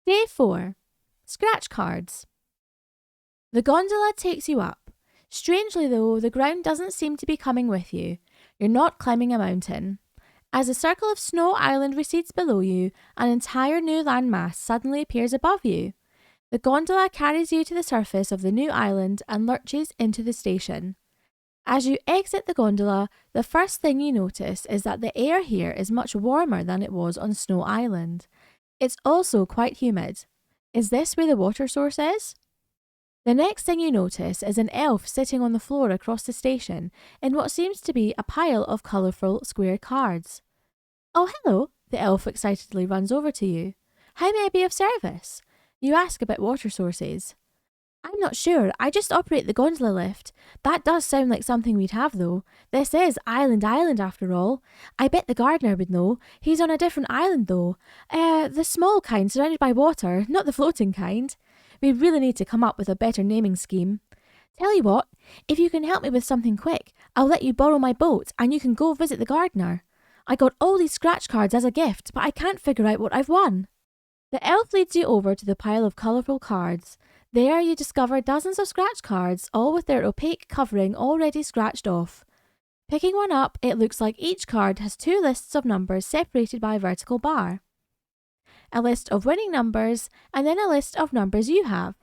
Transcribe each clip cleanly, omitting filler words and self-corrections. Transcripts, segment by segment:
Day 4. Scratch cards. The gondola takes you up. Strangely though, the ground doesn't seem to be coming with you. You're not climbing a mountain. As a circle of snow island recedes below you, an entire new landmass suddenly appears above you. The gondola carries you to the surface of the new island and lurches into the station. As you exit the gondola, the first thing you notice is that the air here is much warmer than it was on Snow Island. It's also quite humid. Is this where the water source is? The next thing you notice is an elf sitting on the floor across the station in what seems to be a pile of colourful square cards. Oh, hello, the elf excitedly runs over to you. How may I be of service? You ask about water sources. I'm not sure, I just operate the gondola lift. That does sound like something we'd have though. This is Island after all. I bet the gardener would know. He's on a different island though. The small kind surrounded by water, not the floating kind. We really need to come up with a better naming scheme. Tell you what, if you can help me with something quick, I'll let you borrow my boat and you can go visit the gardener. I got all these scratch cards as a gift, but I can't figure out what I've won. The elf leads you over to the pile of colourful cards. There you discover dozens of scratch cards, all with their opaque covering already scratched off. Picking one up, it looks like each card has 2 lists of numbers separated by a vertical bar. A list of winning numbers, and then a list of numbers you have.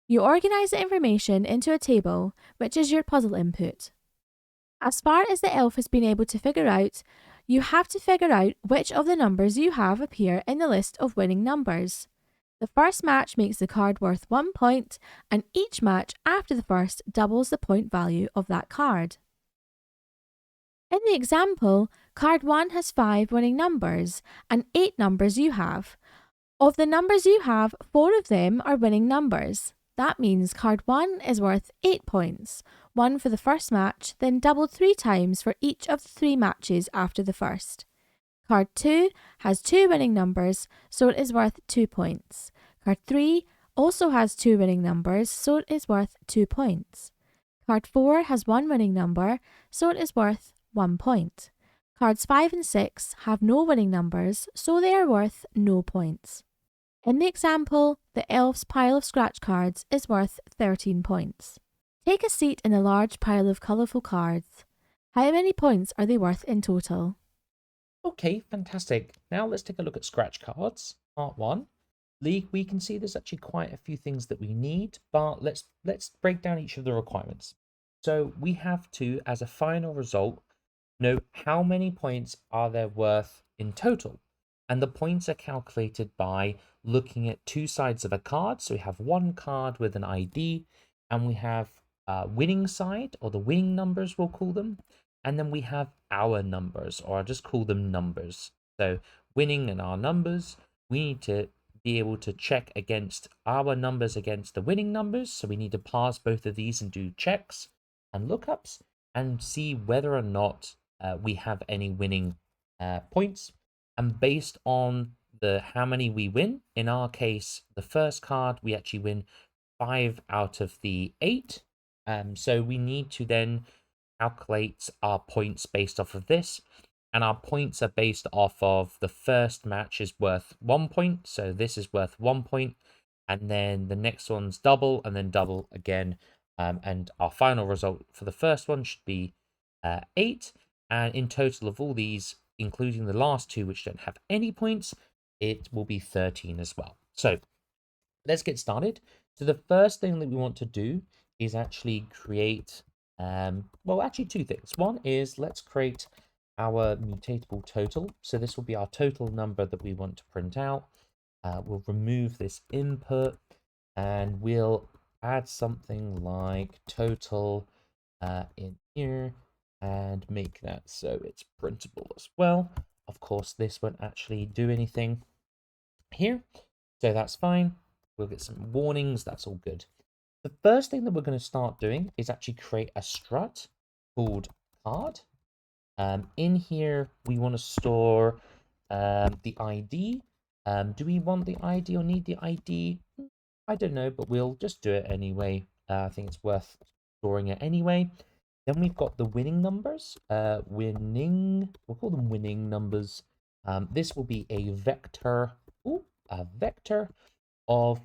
You organise the information into a table, which is your puzzle input. As far as the elf has been able to figure out, you have to figure out which of the numbers you have appear in the list of winning numbers. The first match makes the card worth 1 point, and each match after the first doubles the point value of that card. In the example, card 1 has 5 winning numbers, and 8 numbers you have. Of the numbers you have, 4 of them are winning numbers. That means card 1 is worth 8 points, 1 for the first match, then doubled 3 times for each of the 3 matches after the first. Card 2 has 2 winning numbers, so it is worth 2 points. Card 3 also has 2 winning numbers, so it is worth 2 points. Card 4 has 1 winning number, so it is worth 1 point. Cards 5 and 6 have no winning numbers, so they are worth no points. In the example, the elf's pile of scratch cards is worth 13 points. Take a seat in a large pile of colourful cards. How many points are they worth in total? Okay, fantastic. Now let's take a look at scratch cards. Part 1. We can see there's actually quite a few things that we need, but let's break down each of the requirements. So we have to, as a final result, know how many points are there worth in total. And the points are calculated by looking at 2 sides of a card. So we have one card with an ID, and we have winning side, or the winning numbers we'll call them. And then we have our numbers, or I'll just call them numbers. So winning and our numbers, we need to be able to check against our numbers against the winning numbers. So we need to parse both of these and do checks and lookups and see whether or not we have any winning points. And based on how many we win, in our case, the first card, we actually win 5 out of the 8. So we need to then calculate our points based off of this, and our points are based off of the first match is worth 1 point, so this is worth 1 point, and then the next one's double, and then double again, and our final result for the first one should be 8, and in total of all these, including the last 2 which don't have any points, it will be 13 as well. So let's get started. So the first thing that we want to do is actually create well, actually 2 things. One is let's create our mutatable total. So this will be our total number that we want to print out. We'll remove this input and we'll add something like total in here and make that so it's printable as well. Of course, this won't actually do anything here, so that's fine. We'll get some warnings, that's all good. The first thing that we're going to start doing is actually create a strut called card. In here, we want to store the ID. Do we want the ID or need the ID? I don't know, but we'll just do it anyway. I think it's worth storing it anyway. Then we've got the winning numbers. We'll call them winning numbers. This will be a vector. Ooh, a vector of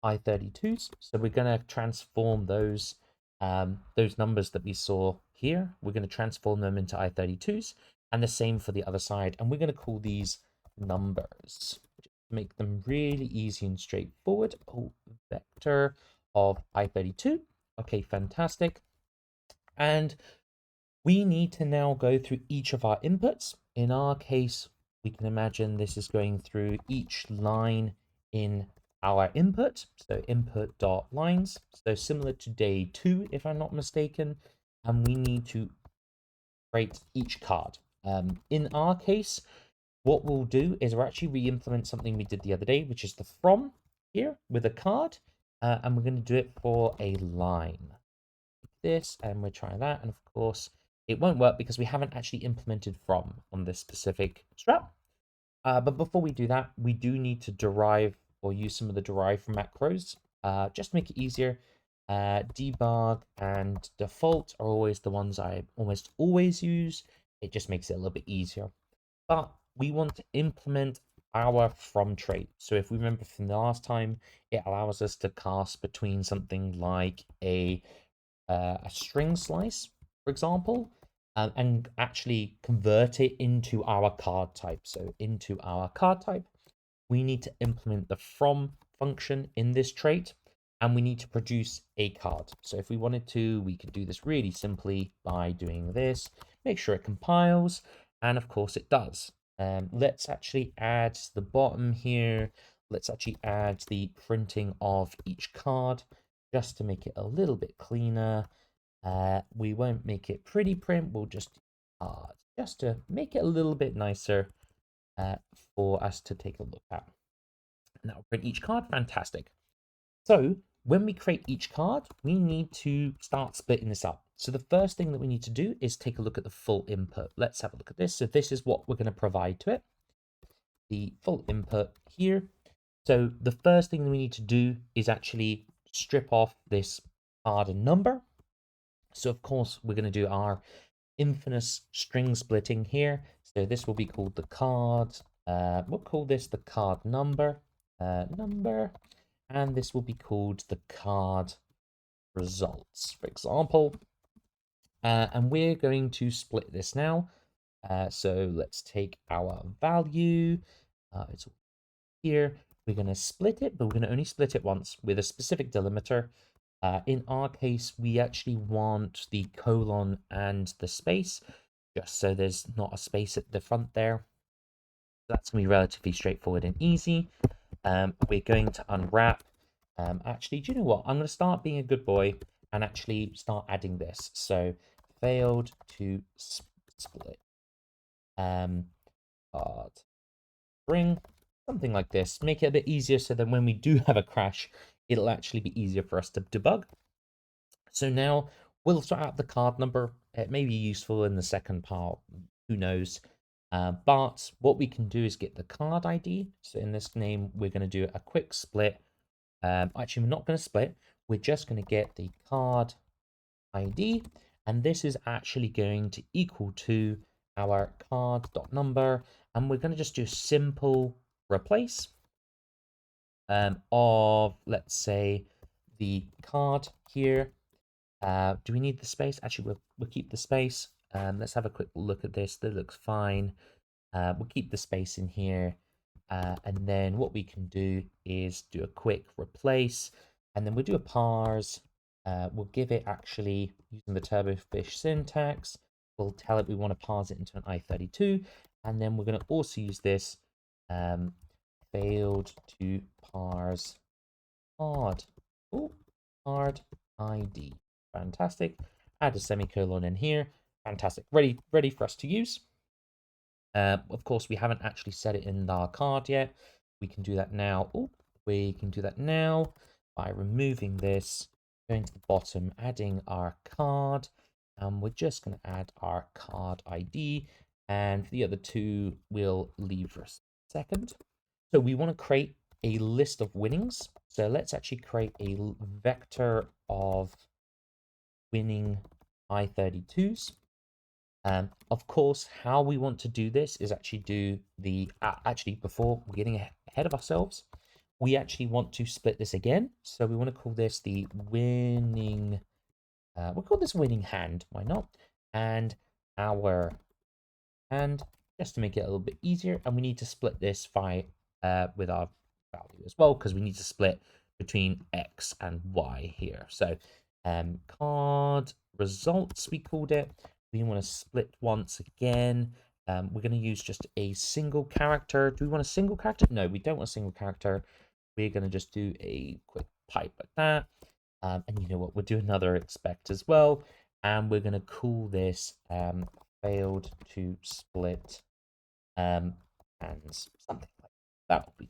I32s. So we're going to transform those numbers that we saw here. We're going to transform them into I32s, and the same for the other side. And we're going to call these numbers. Make them really easy and straightforward. Oh, vector of I32. Okay, fantastic. And we need to now go through each of our inputs. In our case, we can imagine this is going through each line in our input. So input dot lines. So similar to day 2, if I'm not mistaken. And we need to create each card. In our case, what we'll do is we'll actually re-implement something we did the other day, which is the from here with a card. And we're going to do it for a line. This, and we'll try that. And of course, it won't work because we haven't actually implemented from on this specific strap. But before we do that, we do need to derive or use some of the derive from macros just to make it easier. Debug and default are always the ones I almost always use. It just makes it a little bit easier. But we want to implement our from trait. So if we remember from the last time, it allows us to cast between something like a string slice, for example, and actually convert it into our card type. So into our card type, we need to implement the from function in this trait, and we need to produce a card. So if we wanted to, we could do this really simply by doing this, make sure it compiles, and of course it does. Let's actually add the bottom here. Let's actually add the printing of each card just to make it a little bit cleaner. We won't make it pretty print, we'll just do card, just to make it a little bit nicer for us to take a look at. And that will print each card. Fantastic. So when we create each card, we need to start splitting this up. So the first thing that we need to do is take a look at the full input. Let's have a look at this. So this is what we're going to provide to it. The full input here. So the first thing that we need to do is actually strip off this card and number. So of course we're going to do our infamous string splitting here. So this will be called the card. We'll call this the card number. And this will be called the card results, for example. And we're going to split this now. So let's take our value. It's here. We're going to split it, but we're going to only split it once with a specific delimiter. In our case, we actually want the colon and the space, just so there's not a space at the front there. That's going to be relatively straightforward and easy. We're going to unwrap. Actually, do you know what? I'm going to start being a good boy and actually start adding this. So, failed to split. Card string, something like this. Make it a bit easier so that when we do have a crash, it'll actually be easier for us to debug. So now we'll sort out the card number. It may be useful in the second part, who knows. But what we can do is get the card ID. So in this name, we're going to do a quick split. Actually, we're not going to split. We're just going to get the card ID. And this is actually going to equal to our card.number. And we're going to just do a simple replace of, let's say, the card here. Do we need the space? Actually, we'll keep the space. Let's have a quick look at this. That looks fine. We'll keep the space in here. And then what we can do is do a quick replace. And then we'll do a parse. We'll give it actually, using the TurboFish syntax, we'll tell it we want to parse it into an I32. And then we're going to also use this failed to parse card. Oh, card ID. Fantastic. Add a semicolon in here. Fantastic. Ready for us to use. Of course, we haven't actually set it in our card yet. We can do that now. Oh, we can do that now by removing this, going to the bottom, adding our card, and we're just going to add our card ID. And for the other two, we'll leave for a second. So we want to create a list of winnings. So let's actually create a vector of winning I32s. Of course, how we want to do this is actually do the, actually before we're getting ahead of ourselves. We actually want to split this again. So we want to call this the winning, we'll call this winning hand. Why not? And our hand, just to make it a little bit easier. And we need to split this by with our value as well, because we need to split between X and Y here. So card results, we called it. We want to split once again. We're going to use just a single character. Do we want a single character? No, we don't want a single character. We're going to just do a quick pipe like that. And you know what? We'll do another expect as well. And we're going to call this failed to split and something like that will be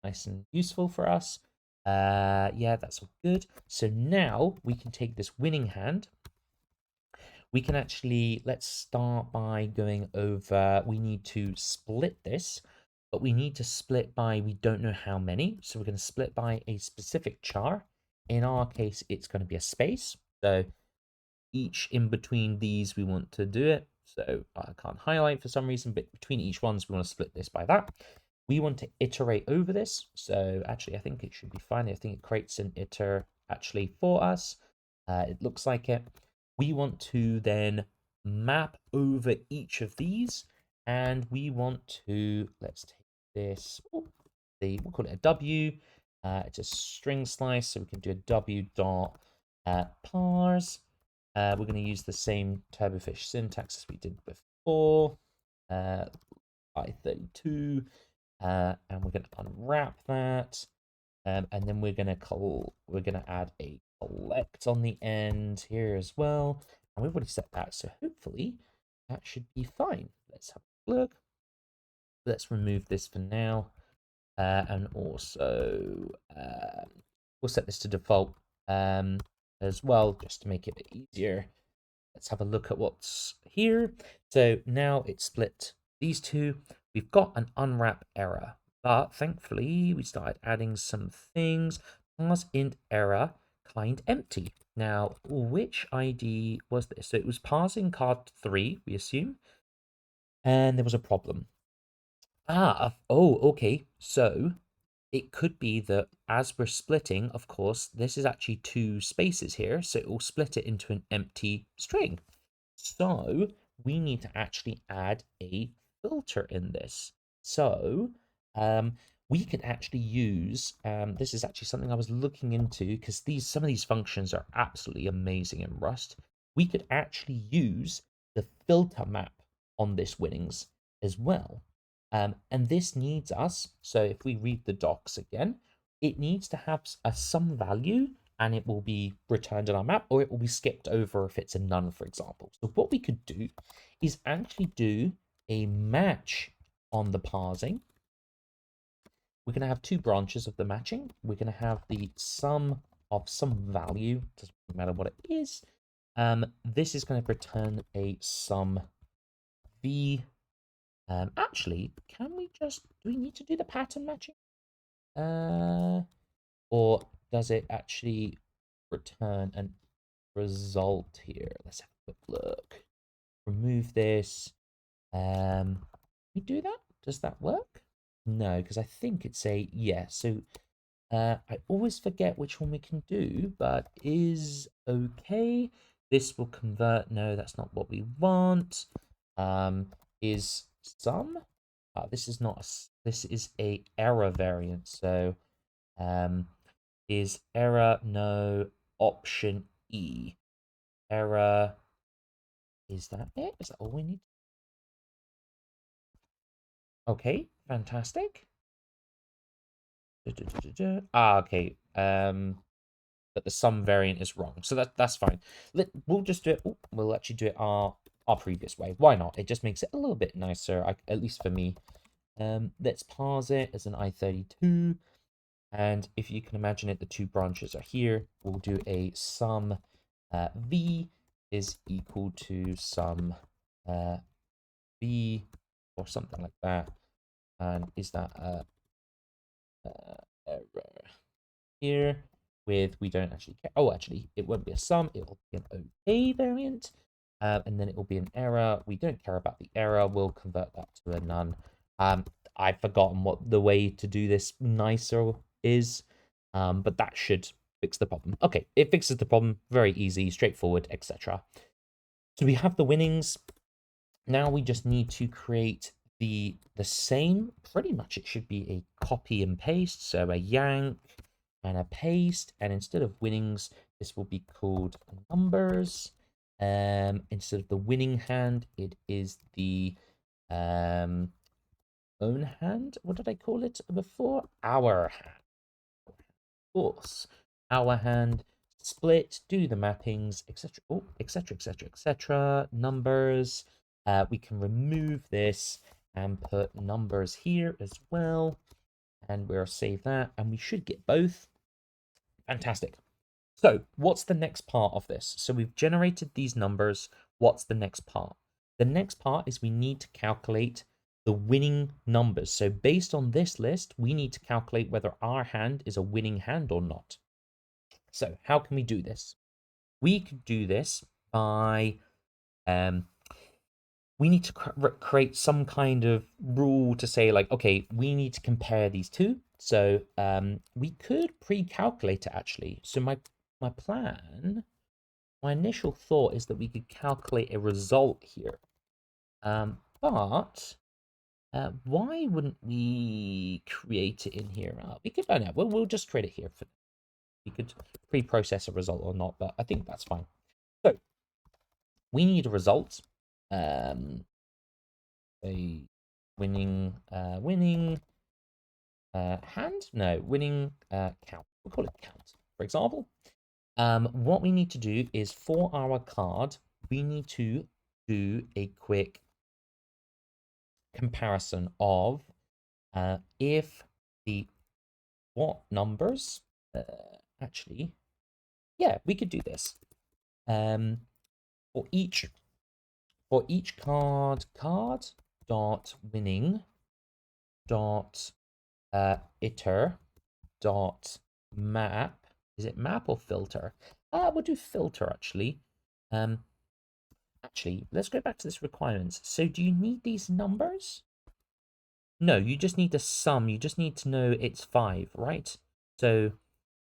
nice and useful for us. Yeah, that's all good. So now we can take this winning hand. We can actually, let's start by going over, we need to split this, but we need to split by, we don't know how many. So we're going to split by a specific char. In our case, it's going to be a space. So each in between these, we want to do it. So I can't highlight for some reason, but between each ones, we want to split this by that. We want to iterate over this. So actually, I think it should be fine. I think it creates an iter actually for us. It looks like it. We want to then map over each of these, and we want to, let's take this, we'll call it a W. It's a string slice, so we can do a W dot parse. We're going to use the same Turbofish syntax as we did before, I32, and we're going to unwrap that, and then we're going to add a collect on the end here as well, and we've already set that, so hopefully that should be fine. Let's have a look. Let's remove this for now, and also we'll set this to default as well, just to make it a bit easier. Let's have a look at what's here. So now it's split these two. We've got an unwrap error, but thankfully we started adding some things. Parse int error kind empty. Now, which ID was this? So it was parsing card 3, we assume, and there was a problem. Okay. So it could be that as we're splitting, of course, this is actually 2 spaces here, so it will split it into an empty string. So we need to actually add a filter in this. So we could actually use, this is actually something I was looking into, because some of these functions are absolutely amazing in Rust. We could actually use the filter map on this winnings as well. And this needs us, so if we read the docs again, it needs to have a some value, and it will be returned in our map, or it will be skipped over if it's a none, for example. So what we could do is actually do a match on the parsing. We're going to have 2 branches of the matching. We're going to have the sum of some value, doesn't matter what it is. This is going to return a sum v. Actually, can we just, do we need to do the pattern matching? Or does it actually return an result here? Let's have a quick look. Remove this. We do that? Does that work? No, because I think it's a, yeah, so I always forget which one we can do, but is okay. This will convert, no, that's not what we want. Is sum? This is not this is a error variant. So is error, no, option E. Error, is that it? Is that all we need? Okay, fantastic. Okay. But the sum variant is wrong, so that's fine. We'll just do it. We'll actually do it our previous way. Why not? It just makes it a little bit nicer, at least for me. Let's parse it as an I32, and if you can imagine it, the 2 branches are here. We'll do a sum v is equal to sum v, or something like that. And is that error here with, we don't actually care. Oh, actually, it won't be a sum. It will be an OK variant. And then it will be an error. We don't care about the error. We'll convert that to a none. I've forgotten what the way to do this nicer is, but that should fix the problem. Okay, it fixes the problem. Very easy, straightforward, etc. So we have the winnings. Now we just need to create the same. Pretty much it should be a copy and paste. So a yank and a paste. And instead of winnings, this will be called numbers. Instead of the winning hand, it is the own hand. What did I call it before? Our hand. Of course. Our hand. Split, do the mappings, etc. Oh, etc. etc. etc. Numbers. We can remove this and put numbers here as well. And we'll save that. And we should get both. Fantastic. So what's the next part of this? So we've generated these numbers. What's the next part? The next part is we need to calculate the winning numbers. So based on this list, we need to calculate whether our hand is a winning hand or not. So how can we do this? We could do this by we need to create some kind of rule to say like, okay, we need to compare these two. So we could pre-calculate it actually. So my plan, my initial thought is that we could calculate a result here. But why wouldn't we create it in here? We could, oh no, we'll just create it here. We could pre-process a result or not, but I think that's fine. So we need a result. A winning hand? No, winning count. We'll call it count, for example. What we need to do is for our card, we need to do a quick comparison of if the what numbers actually, yeah, we could do this. For each card dot winning dot iter dot map. Is it map or filter? We'll do filter actually. Actually, let's go back to this requirements. So do you need these numbers? No, you just need the sum. You just need to know it's 5, right? So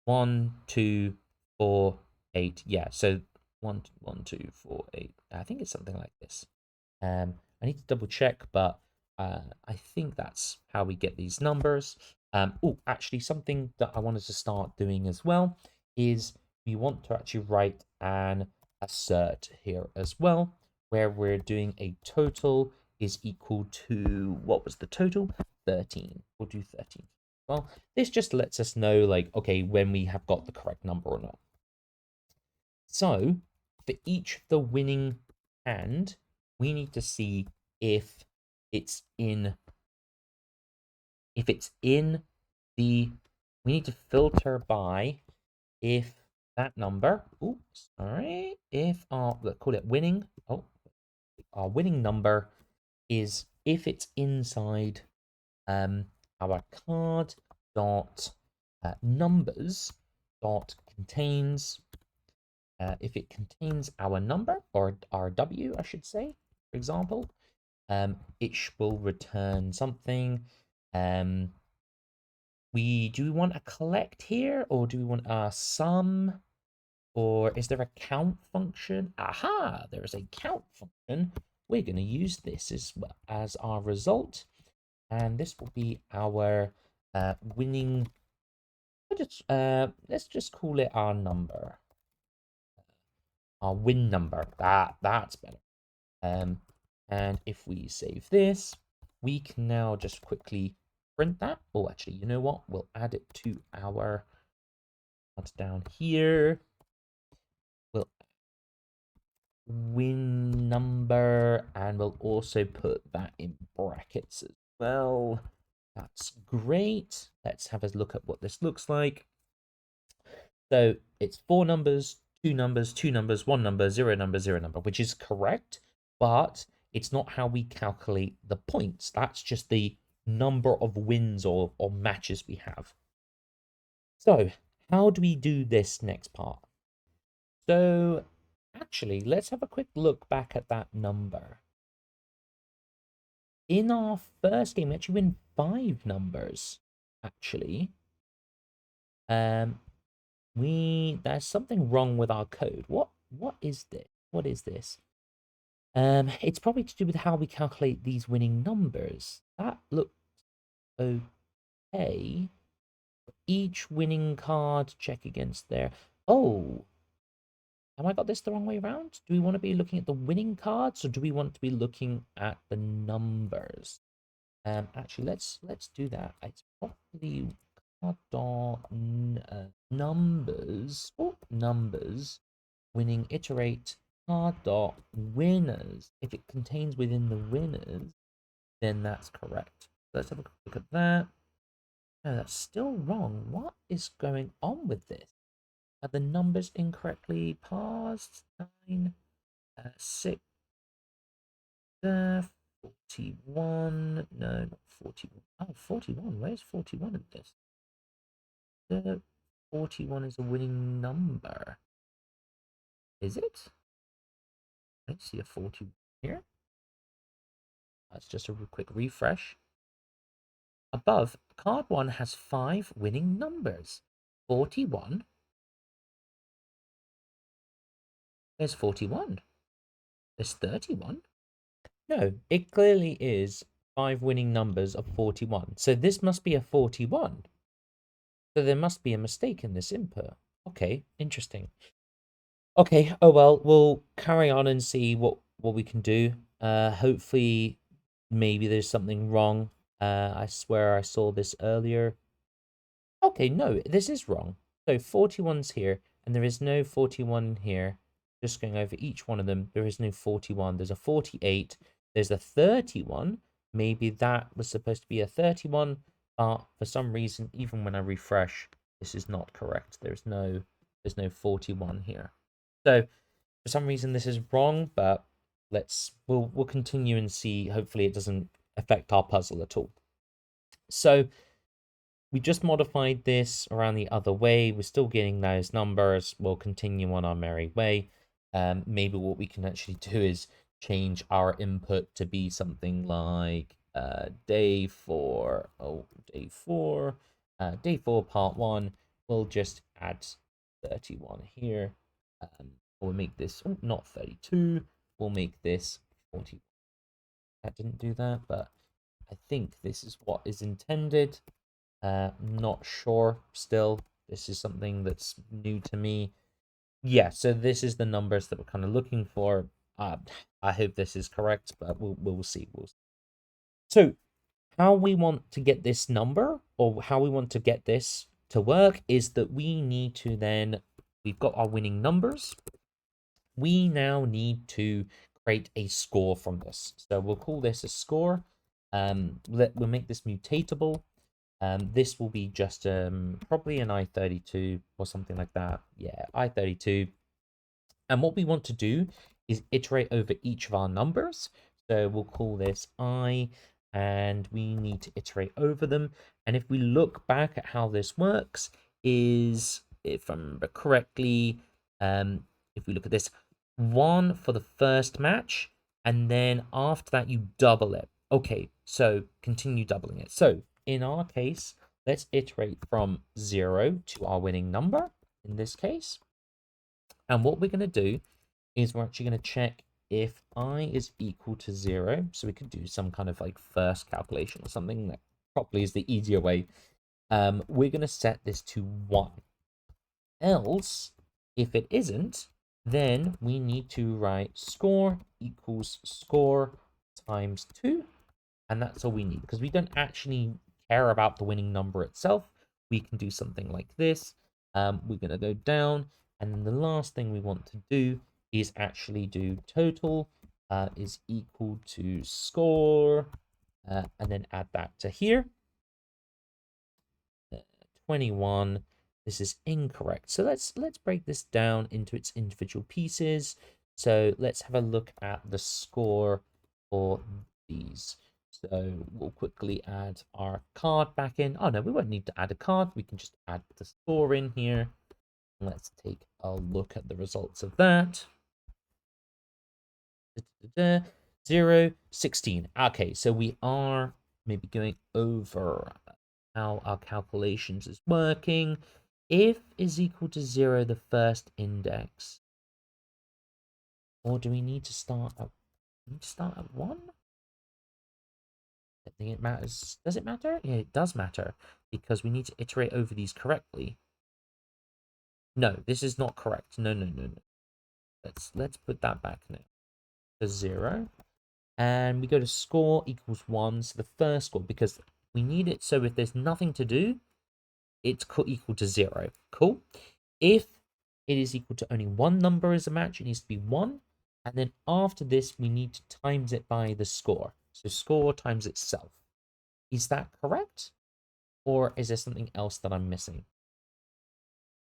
1, 2, 4, 8. Yeah, so 1, 2, 4, 8. I think it's something like this. I need to double check, but I think that's how we get these numbers. Oh, actually, something that I wanted to start doing as well is we want to actually write an assert here as well, where we're doing a total is equal to, what was the total? 13. We'll do 13. Well, this just lets us know, like, okay, when we have got the correct number or not. So, for each of the winning hand, we need to see if it's in the, we need to filter by if that number, oh, sorry, if our, let's call it winning, oh, our winning number is if it's inside our card dot numbers dot contains, if it contains our number or our W, I should say, for example, it will return something. Do we want a collect here, or do we want a sum, or is there a count function? Aha, there is a count function. We're going to use this as our result, and this will be our winning. Let's just call it our number, our win number. That's better. And if we save this, we can now just quickly print that. Oh, actually, you know what? We'll add it to our down here. We'll win number, and we'll also put that in brackets as well. That's great. Let's have a look at what this looks like. So it's 4 numbers, 2 numbers, 2 numbers, 1 number, 0 number, 0 number, which is correct, but it's not how we calculate the points. That's just the number of wins or matches we have. So how do we do this next part? So actually, let's have a quick look back at that number. in our first game, we actually win 5 numbers, actually. There's something wrong with our code. What is this? What is this? It's probably to do with how we calculate these winning numbers. That looks okay. Each winning card, check against there. Oh, have I got this the wrong way around? Do we want to be looking at the winning cards, or do we want to be looking at the numbers? Actually, let's do that. It's probably card dot numbers. Oh, numbers. Winning iterate card dot winners. If it contains within the winners, then that's correct. Let's have a quick look at that. No, that's still wrong. What is going on with this? Are the numbers incorrectly parsed? 9, 6, 41. No, not 41. Oh, 41. Where's 41 in this? 41 is a winning number. Is it? I don't see a 41 here. That's just a quick refresh. Above, card 1 has 5 winning numbers. 41. There's 41. There's 31. No, it clearly is 5 winning numbers of 41. So this must be a 41. So there must be a mistake in this input. Okay, interesting. Okay, oh well, we'll carry on and see what we can do. Hopefully, maybe there's something wrong. I swear I saw this earlier. Okay, no, this is wrong. So 41's here, and there is no 41 here. Just going over each one of them, there is no 41. There's a 48. There's a 31. Maybe that was supposed to be a 31, but for some reason, even when I refresh, this is not correct. There's no 41 here. So for some reason, this is wrong, but we'll continue and see. Hopefully, it doesn't affect our puzzle at all. So we just modified this around the other way. We're still getting those numbers. We'll continue on our merry way. Maybe what we can actually do is change our input to be something like day 4. Oh, day 4. Day 4, part 1. We'll just add 31 here. We'll make this not 32. We'll make this 40. That didn't do that, but I think this is what is intended. Not sure still. This is something that's new to me. Yeah, so this is the numbers that we're kind of looking for. I hope this is correct, but we'll see. So how we want to get this number, or how we want to get this to work, is that we need to then, we've got our winning numbers. We now need to create a score from this. So we'll call this a score. We'll make this mutatable. This will be just probably an I32 or something like that. Yeah, I32. And what we want to do is iterate over each of our numbers. So we'll call this I, and we need to iterate over them. And if we look back at how this works, is, if I remember correctly, if we look at this, 1 for the first match, and then after that you double it. Okay, so continue doubling it. So in our case, let's iterate from 0 to our winning number in this case. And what we're going to do is we're actually going to check if I is equal to 0. So we could do some kind of like first calculation or something that probably is the easier way. We're going to set this to 1. Else, if it isn't, then we need to write score equals score times 2. And that's all we need, because we don't actually care about the winning number itself. We can do something like this. We're going to go down, and then the last thing we want to do is actually do total is equal to score, and then add that to here. 21. This is incorrect. So let's break this down into its individual pieces. So let's have a look at the score for these. So we'll quickly add our card back in. Oh no, we won't need to add a card. We can just add the score in here. Let's take a look at the results of that. 0, 16. Okay, so we are maybe going over how our calculations is working. If is equal to 0, the first index, or do we need to start at 1? I think it matters. Does it matter? Yeah, it does matter because we need to iterate over these correctly. No, this is not correct. No, no, no, no. Let's put that back now to 0. And we go to score equals 1. So the first score, because we need it so if there's nothing to do, it's equal to 0. Cool. If it is equal to only one number as a match, it needs to be 1. And then after this, we need to times it by the score. So score times itself. Is that correct? Or is there something else that I'm missing?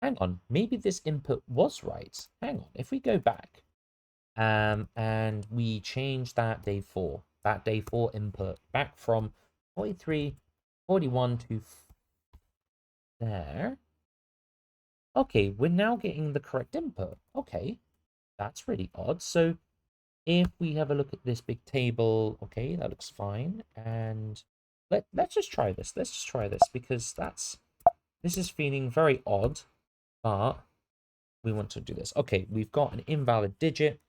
Hang on, maybe this input was right. Hang on, if we go back and we change that day 4 input back from 43, 41 to there. Okay, we're now getting the correct input. Okay, that's really odd. So if we have a look at this big table, okay, that looks fine. And let's just try this. Let's just try this because this is feeling very odd, but we want to do this. Okay, we've got an invalid digit,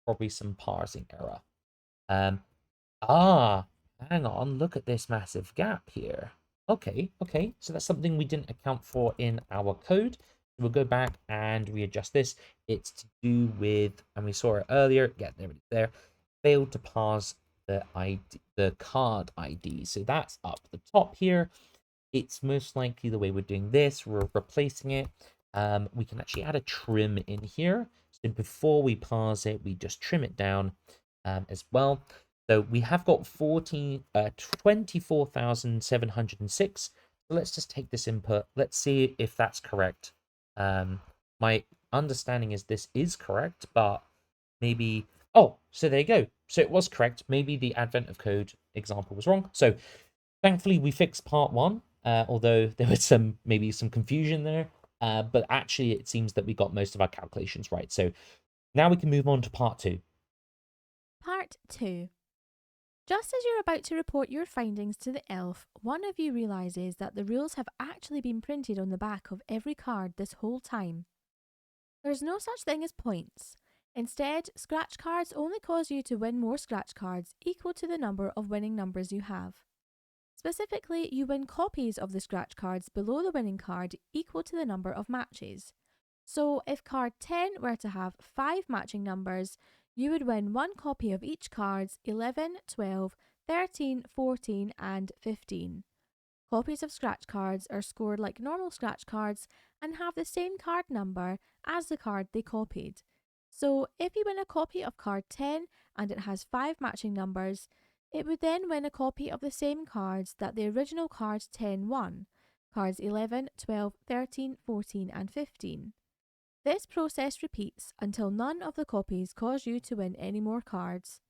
probably some parsing error. Hang on, look at this massive gap here. Okay, so that's something we didn't account for in our code. We'll go back and readjust this. It's to do with, and we saw it earlier, yeah, there it is there, failed to parse the card ID. So that's up the top here. It's most likely the way we're doing this, we're replacing it. We can actually add a trim in here. So before we parse it, we just trim it down as well. So we have got 24,706. So let's just take this input. Let's see if that's correct. My understanding is this is correct, but maybe... Oh, so there you go. So it was correct. Maybe the advent of code example was wrong. So thankfully we fixed part 1, although there was maybe some confusion there. But actually it seems that we got most of our calculations right. So now we can move on to part 2. Part 2. Just as you're about to report your findings to the elf, one of you realises that the rules have actually been printed on the back of every card this whole time. There's no such thing as points. Instead, scratch cards only cause you to win more scratch cards equal to the number of winning numbers you have. Specifically, you win copies of the scratch cards below the winning card equal to the number of matches. So if card 10 were to have 5 matching numbers, you would win 1 copy of each card's 11, 12, 13, 14 and 15. Copies of scratch cards are scored like normal scratch cards and have the same card number as the card they copied. So if you win a copy of card 10 and it has 5 matching numbers, it would then win a copy of the same cards that the original card 10 won, cards 11, 12, 13, 14 and 15. This process repeats until none of the copies cause you to win any more cards.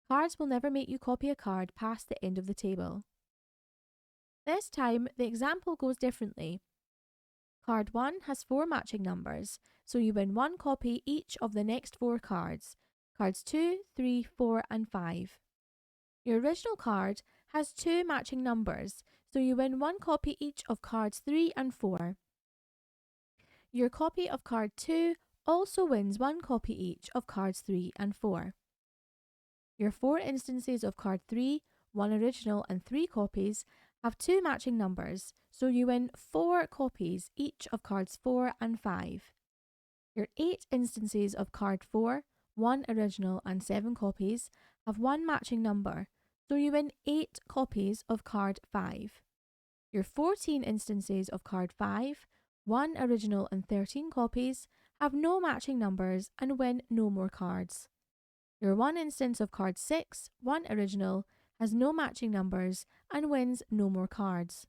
Cards will never make you copy a card past the end of the table. This time, the example goes differently. Card 1 has 4 matching numbers, so you win 1 copy each of the next 4 cards, cards 2, 3, 4 and 5. Your original card has 2 matching numbers, so you win 1 copy each of cards 3 and 4. Your copy of card 2 also wins 1 copy each of cards 3 and 4. Your 4 instances of card 3, 1 original and 3 copies, have 2 matching numbers, so you win 4 copies each of cards 4 and 5. Your 8 instances of card 4, 1 original and 7 copies, have 1 matching number, so you win 8 copies of card 5. Your 14 instances of card 5, 1 original and 13 copies, have no matching numbers and win no more cards. Your 1 instance of card 6, 1 original, has no matching numbers and wins no more cards.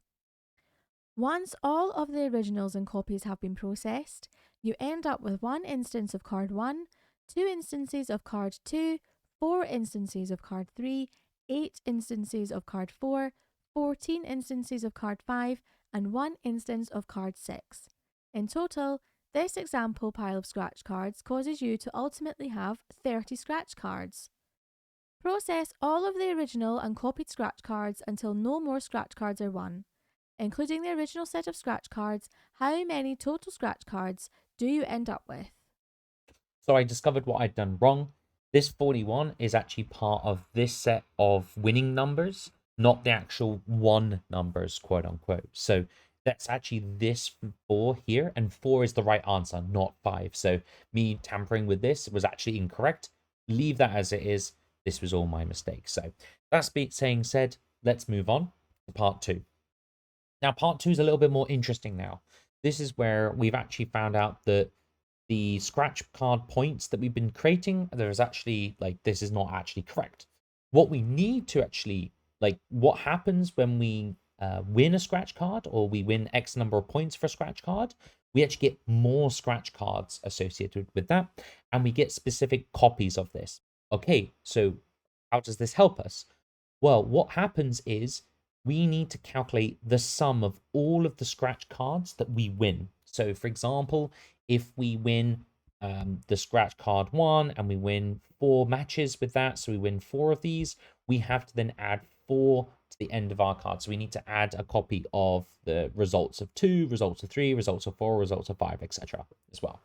Once all of the originals and copies have been processed, you end up with 1 instance of card 1, 2 instances of card 2, 4 instances of card 3, 8 instances of card 4, 14 instances of card 5, and 1 instance of card 6. In total, this example pile of scratch cards causes you to ultimately have 30 scratch cards. Process all of the original and copied scratch cards until no more scratch cards are won. Including the original set of scratch cards, how many total scratch cards do you end up with? So I discovered what I'd done wrong. This 41 is actually part of this set of winning numbers, not the actual won numbers, quote unquote. So that's actually this 4 here, and 4 is the right answer, not 5. So me tampering with this was actually incorrect. Leave that as it is. This was all my mistake. So that's saying said, let's move on to part 2. Now, part 2 is a little bit more interesting now. This is where we've actually found out that the scratch card points that we've been creating, there's actually, like, this is not actually correct. What we need to actually, like, what happens when we win a scratch card, or we win X number of points for a scratch card, we actually get more scratch cards associated with that, and we get specific copies of this. Okay, so how does this help us? Well, what happens is we need to calculate the sum of all of the scratch cards that we win. So, for example, if we win the scratch card 1 and we win 4 matches with that, so we win 4 of these, we have to then add 4 to the end of our card. So we need to add a copy of the results of 2, results of 3, results of 4, results of 5, etc. as well.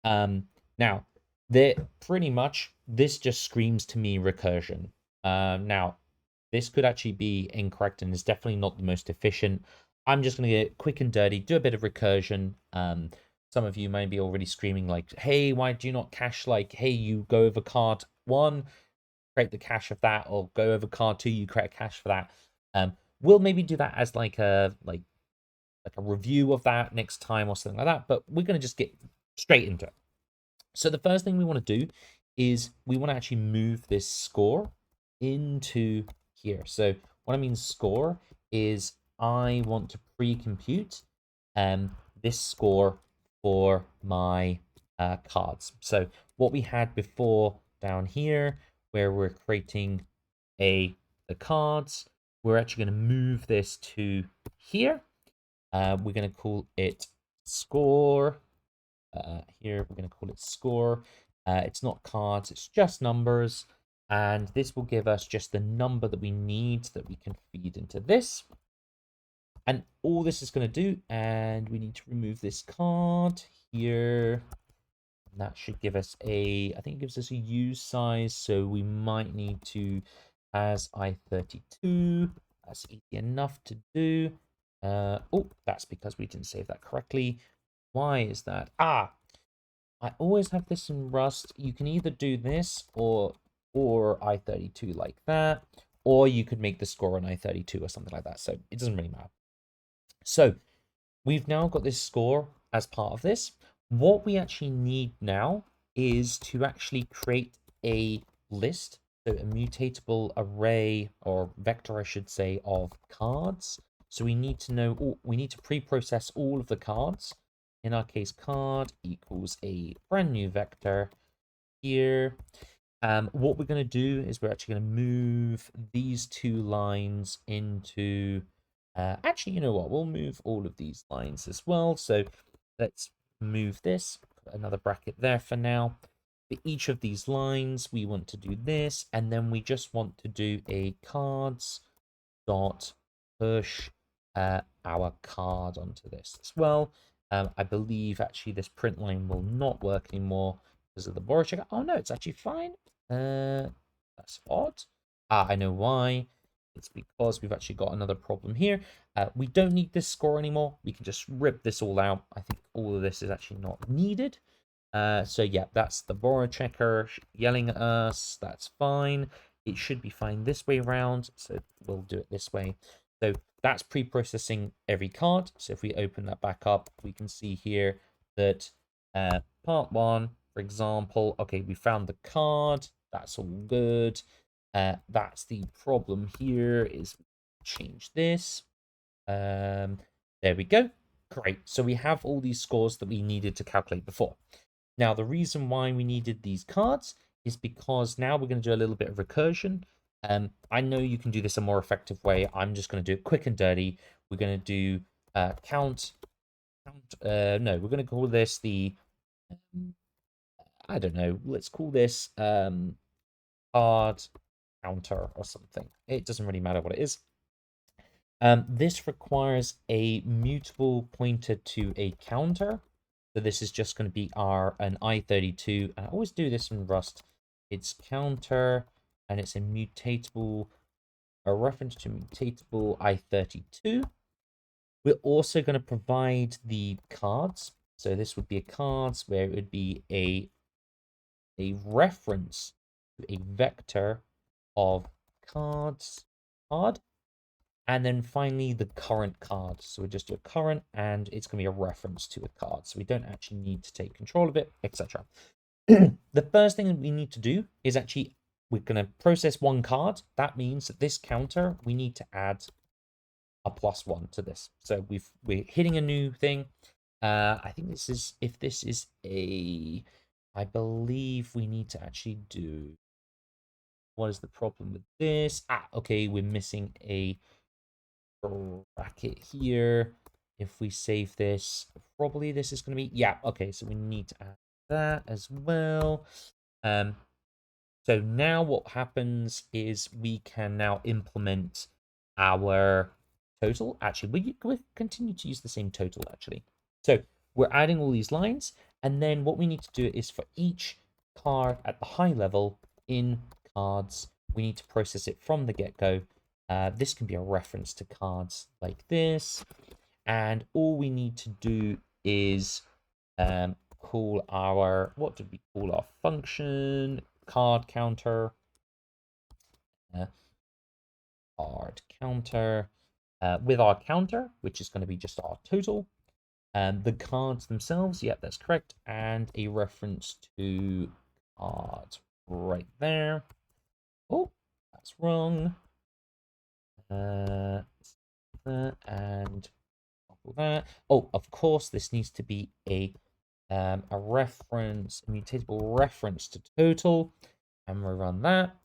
Now, pretty much this just screams to me recursion. Now, this could actually be incorrect and is definitely not the most efficient. I'm just going to get quick and dirty, do a bit of recursion. Some of you may be already screaming like, hey, why do you not cache, like, hey, you go over card 1, create the cache of that, or go over card 2, you create a cache for that. We'll maybe do that as like a review of that next time or something like that, but we're going to just get straight into it. So the first thing we want to do is we want to actually move this score into here. So what I mean score is I want to pre-compute this score for my cards. So what we had before down here, where we're creating the cards, we're actually going to move this to here. We're going to call it score. Here we're going to call it score. It's not cards, it's just numbers. And this will give us just the number that we need that we can feed into this. And all this is going to do, and we need to remove this card here. And that should give us I think it gives us a use size. So we might need to, as I32, that's easy enough to do. Oh, that's because we didn't save that correctly. Why is that? I always have this in Rust. You can either do this or I32 like that, or you could make the score on I32 or something like that. So it doesn't really matter. So we've now got this score as part of this. What we actually need now is to actually create a list, so a mutatable array or vector, I should say, of cards. So we need to know, we need to pre-process all of the cards. In our case, card equals a brand new vector here. What we're going to do is we're actually going to move these 2 lines into, actually, you know what, we'll move all of these lines as well. So let's move this, put another bracket there for now. For each of these lines, we want to do this, and then we just want to do a cards dot push our card onto this as well. I believe actually this print line will not work anymore because of the borrow checker. Oh no, it's actually fine. That's odd. I know why. It's because we've actually got another problem here. We don't need this score anymore. We can just rip this all out. I think all of this is actually not needed. So yeah, that's the borrow checker yelling at us. That's fine. It should be fine this way around. So we'll do it this way. So that's pre-processing every card. So if we open that back up, we can see here that part 1, for example, okay, we found the card. That's all good. That's the problem here is change this. There we go. Great. So we have all these scores that we needed to calculate before. Now, the reason why we needed these cards is because now we're going to do a little bit of recursion. I know you can do this a more effective way. I'm just going to do it quick and dirty. We're going to do count. No, we're going to call this the, I don't know, let's call this card counter or something. It doesn't really matter what it is. This requires a mutable pointer to a counter. So this is just going to be an I32. And I always do this in Rust. It's counter, and it's a reference to mutatable I32. We're also going to provide the cards. So this would be a cards where it would be a reference to a vector of card. And then finally the current card. So we just do a current, and it's going to be a reference to a card. So we don't actually need to take control of it, etc. The first thing that we need to do is actually, we're going to process one card. That means that this counter, we need to add a +1 to this. So we're hitting a new thing. I think this is, if this is I believe we need to actually do, what is the problem with this? Okay, we're missing a bracket here. If we save this, probably this is going to be, yeah, okay, so we need to add that as well. So now what happens is we can now implement our total. Actually, we continue to use the same total, actually. So we're adding all these lines, and then what we need to do is for each card at the high level in cards, we need to process it from the get-go. This can be a reference to cards like this, and all we need to do is call our, what did we call our function? Card counter. Card counter with our counter, which is going to be just our total. The cards themselves, yep, that's correct, and a reference to cards right there. Oh, that's wrong. And that. Oh, of course, this needs to be a reference, a mutatable reference to total, and we run that.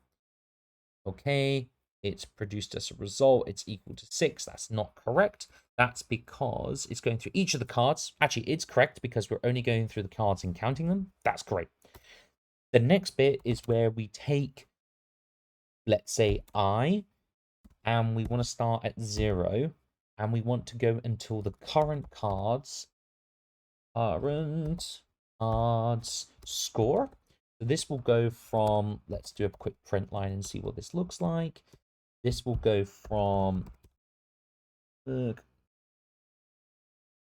Okay, it's produced us a result. It's equal to 6. That's not correct. That's because it's going through each of the cards. Actually, it's correct because we're only going through the cards and counting them. That's great. The next bit is where we take, let's say, I, and we want to start at 0, and we want to go until the current cards score. So this will go from, let's do a quick print line and see what this looks like. This will go from,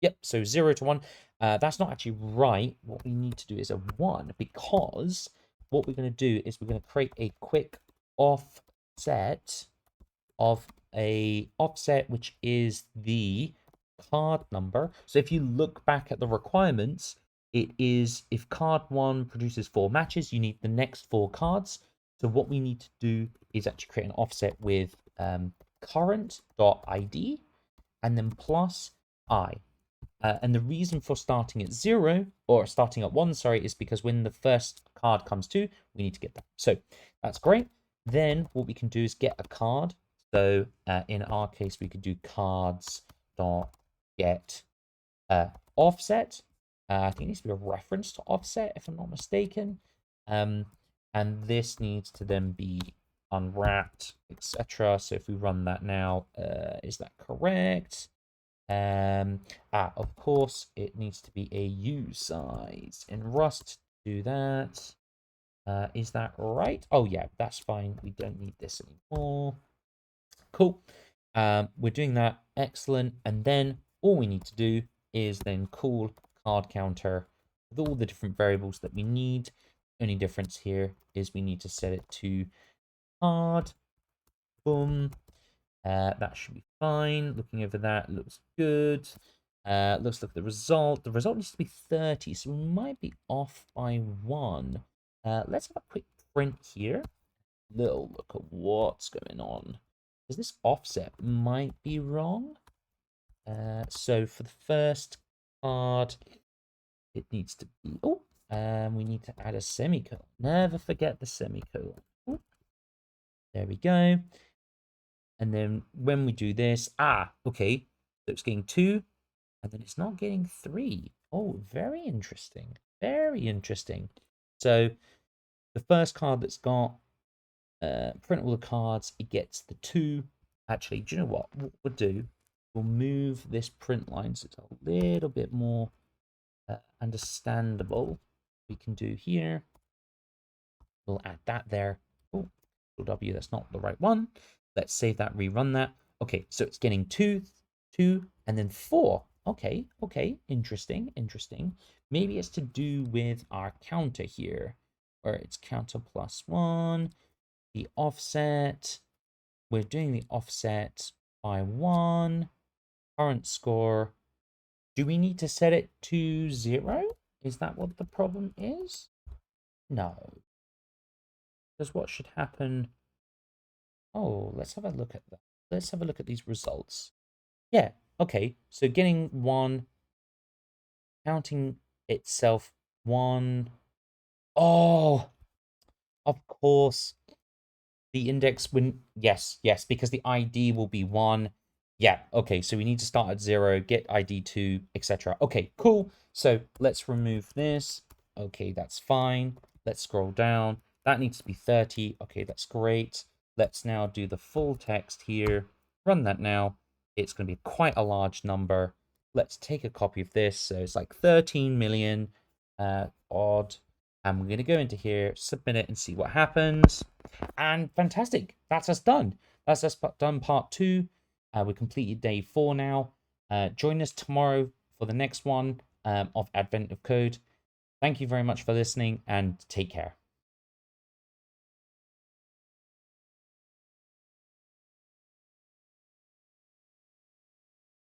yep, so 0 to 1. That's not actually right. What we need to do is a 1, because what we're going to do is we're going to create a quick offset of which is the card number. So if you look back at the requirements, it is, if card 1 produces 4 matches, you need the next 4 cards. So what we need to do is actually create an offset with current.id and then plus I. And the reason for starting at 0, or starting at 1, sorry, is because when the first card comes to, we need to get that. So that's great. Then what we can do is get a card. So in our case, we could do cards.get offset. I think it needs to be a reference to offset, if I'm not mistaken. And this needs to then be unwrapped, etc. So if we run that now, is that correct? Of course, it needs to be a U size in Rust to do that. Is that right? Oh yeah, that's fine. We don't need this anymore. Cool. We're doing that. Excellent. And then all we need to do is then call card counter with all the different variables that we need. Only difference here is we need to set it to card. Boom. That should be fine. Looking over that, looks good. Let's look at the result. The result needs to be 30, so we might be off by 1. Let's have a quick print here. Little look at what's going on. Because this offset might be wrong. So for the first card, it needs to be, we need to add a semicolon. Never forget the semicolon. Ooh. There we go. And then when we do this, okay, so it's getting 2, and then it's not getting 3. Oh, very interesting. Very interesting. So the first card that's got print all the cards, it gets the 2. Actually, do you know what we'll do? We'll move this print line so it's a little bit more understandable. We can do here. We'll add that there. Oh, W, that's not the right one. Let's save that, rerun that. Okay, so it's getting 2, 2, and then 4. Okay, interesting. Maybe it's to do with our counter here, where it's counter +1, the offset. We're doing the offset by 1, current score. Do we need to set it to 0? Is that what the problem is? No. Because what should happen? Oh, let's have a look at that. Let's have a look at these results. Yeah, okay. So getting 1, counting itself 1. Oh, of course. The index wouldn't. Yes, because the ID will be 1. Yeah, okay. So we need to start at 0, get ID 2, etc. Okay, cool. So let's remove this. Okay, that's fine. Let's scroll down. That needs to be 30. Okay, that's great. Let's now do the full text here. Run that now. It's going to be quite a large number. Let's take a copy of this. So it's like 13 million odd. And we're going to go into here, submit it, and see what happens. And fantastic. That's us done. That's us done part 2. We completed day 4 now. Join us tomorrow for the next one of Advent of Code. Thank you very much for listening, and take care.